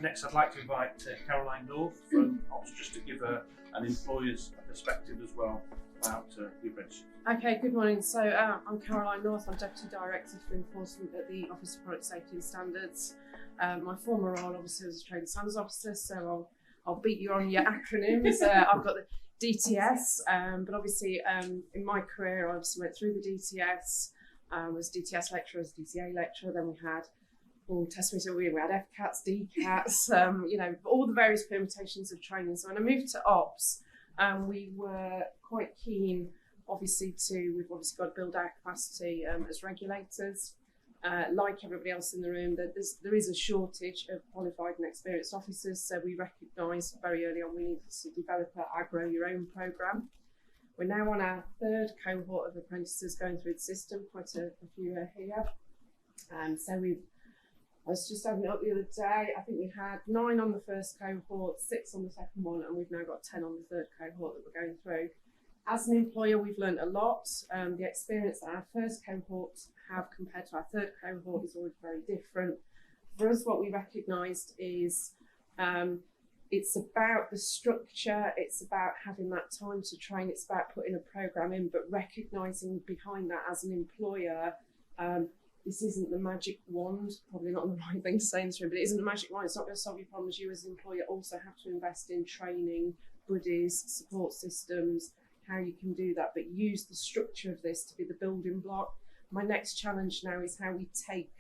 Next, I'd like to invite Caroline North from Ops just to give an employer's perspective as well about the apprenticeship. Okay, good morning. So I'm Caroline North. I'm Deputy Director for Enforcement at the Office of Product Safety and Standards. My former role obviously was a Trade Standards Officer, so I'll beat you on your acronyms. I've got the DTS, but obviously in my career I obviously went through the DTS, was DTS lecturer, was DCA lecturer, then we had we had FCATs, DCATs, you know, all the various permutations of training. So when I moved to Ops, we were quite keen, obviously, we've obviously got to build our capacity as regulators. Like everybody else in the room, that there is a shortage of qualified and experienced officers, so we recognised very early on we needed to develop our Grow Your Own programme. We're now on our third cohort of apprentices going through the system, quite a few are here. I was just having it up the other day, I think we had 9 on the first cohort, 6 on the second one, and we've now got 10 on the third cohort that we're going through. As an employer, we've learned a lot. The experience that our first cohort have compared to our third cohort is already very different. For us, what we recognised is it's about the structure, it's about having that time to train, it's about putting a programme in, but recognising behind that as an employer, this isn't the magic wand, probably not the right thing to say in this room, but it isn't the magic wand. It's not going to solve your problems. You as an employer also have to invest in training, buddies, support systems, how you can do that, but use the structure of this to be the building block. My next challenge now is how we take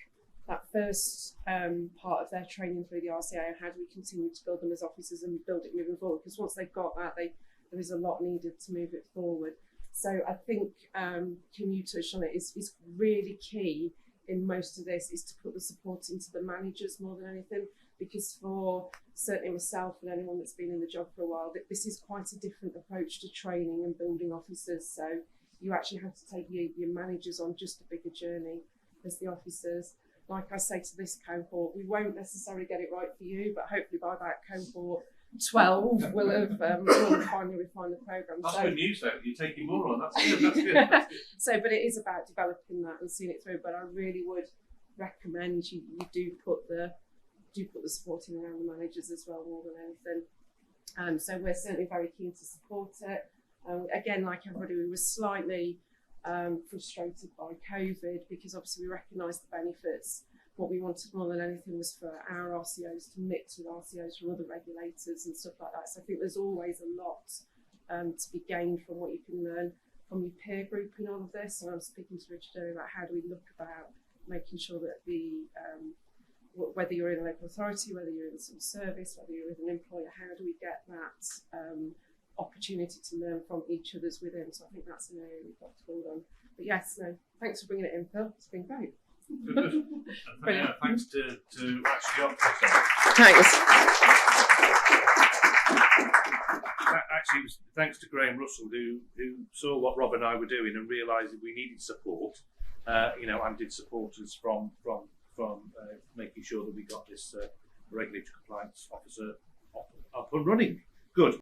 that first part of their training through the RCA and how do we continue to build them as officers and build it moving forward, because once they've got that, there is a lot needed to move it forward. So I think, Kim, you touched on it, is really key in most of this is to put the support into the managers more than anything, because for certainly myself and anyone that's been in the job for a while, this is quite a different approach to training and building officers. So you actually have to take your managers on just a bigger journey as the officers. Like I say to this cohort, we won't necessarily get it right for you, but hopefully by that cohort 12 we'll have finally refined the programme. That's good news though, you're taking more on, that's good, that's good. That's good. So, but it is about developing that and seeing it through, but I really would recommend you do put the support in around the managers as well, more than anything. So we're certainly very keen to support it. Again, like everybody, we were slightly frustrated by COVID because obviously we recognised the benefits. What we wanted more than anything was for our RCOs to mix with RCOs from other regulators and stuff like that. So I think there's always a lot to be gained from what you can learn from your peer group in all of this. And I'm speaking to Richard earlier about how do we look about making sure that whether you're in a local authority, whether you're in some service, whether you're with an employer, how do we get that opportunity to learn from each other's within? So I think that's an area we've got to build on. But yes, no, thanks for bringing it in, Phil. It's been great. Good. Thanks to actually Ops. Thanks. Actually, it was thanks to Graham Russell who saw what Rob and I were doing and realised that we needed support. And did support us from making sure that we got this regulatory compliance officer up and running. Good.